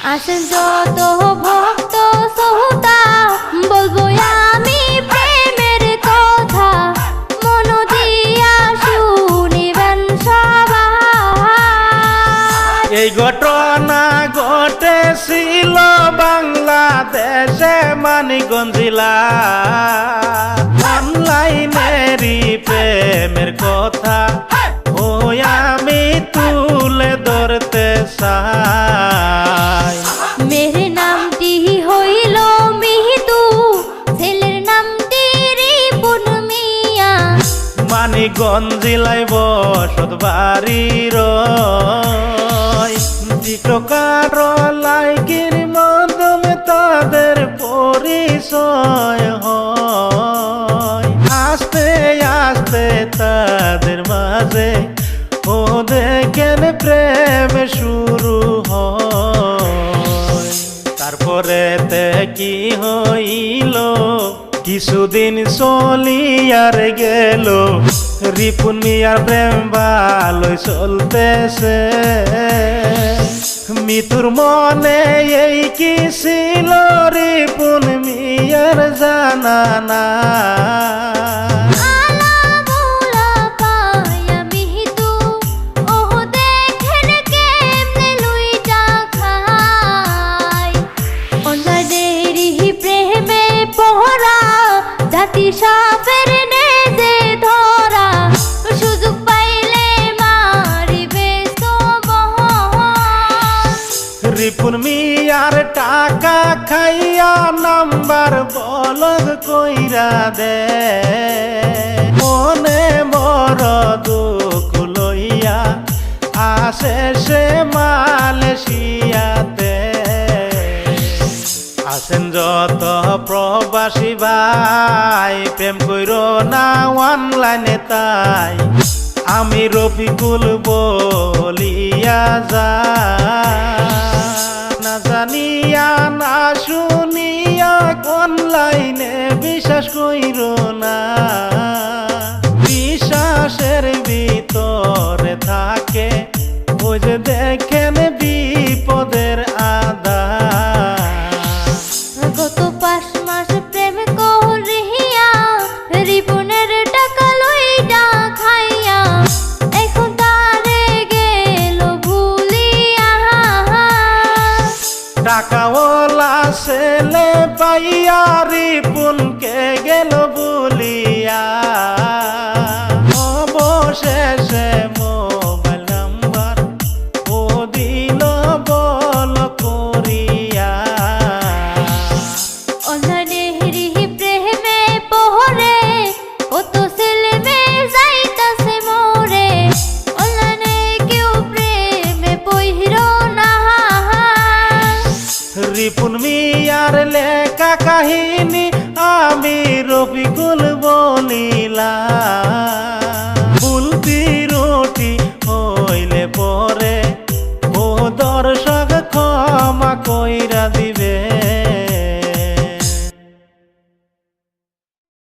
আসেন যত ভক্ত শ্রোতা, বলবো আমি প্রেমের কথা, মন দিয়া শুনিবেন সবাই। এই ঘটনা ঘটেছিল বাংলাদেশে মানিকগঞ্জ জেলা। অনলাইনেরই প্রেমের কথা ওই আমি তুলে ধরতে চাই। মেয়ের নামটি হইল মিহিতু, ছেলের নামটি রিপুন মিয়া। মানিকগঞ্জ জেলায় বসত বাড়ির টিকটকার লাইকের মাধ্যমে তাদের পরিচয় হয়। আস্তে আস্তে তাদের মাঝে ও দেখেন প্রেম শুরু হয়। তারপরে কি হইল, কিছুদিন চলিয়ার গেল, রিপুন মিয়ার প্রেম ভালোই চলতেছে। মিতুর মনে এই কি ছিল রিপুন মিয়ার জানা না। সাপের নেজে ধরা, সুযোগ পাইলে মারিবে রিপুন মিয়ার টাকা খাইয়া নাম্বার বলদ কইরা দে। মনে বড় দুঃখ লইয়া আসে সে মালয়েশিয়াতে। আসেন যত প্রবাসী ভাই, প্রেম কইর না অনলাইনে তাই আমি রফিকুল বলিয়া যা। না জানিয়া না শুনিয়া অনলাইনে বিশ্বাস কইর না। বিশ্বাসের ভিতরে থাকে ওই যে দেখেন বিপদের আদা। গত 5 মাস প্রেম করিয়া রিপুনের টাকা লইয়া খাইয়া, এখন তারে গেল ভুলিয়া। টাকাওয়ালা ছেলে পাইয়া রিপুনকে গেল ভুলিয়া। অবশেষে মোবাইল নাম্বার ও দিল বল করিয়া। অনলাইনেরই প্রেমে পড়ে কত ছেলে মেয়ে যাইতাছে মরে। অনলাইনে কেউ প্রেমে পড়িল না। রিপুন মিয়ার লেখা কাহিনী আমি রফিকুল বলিলাম।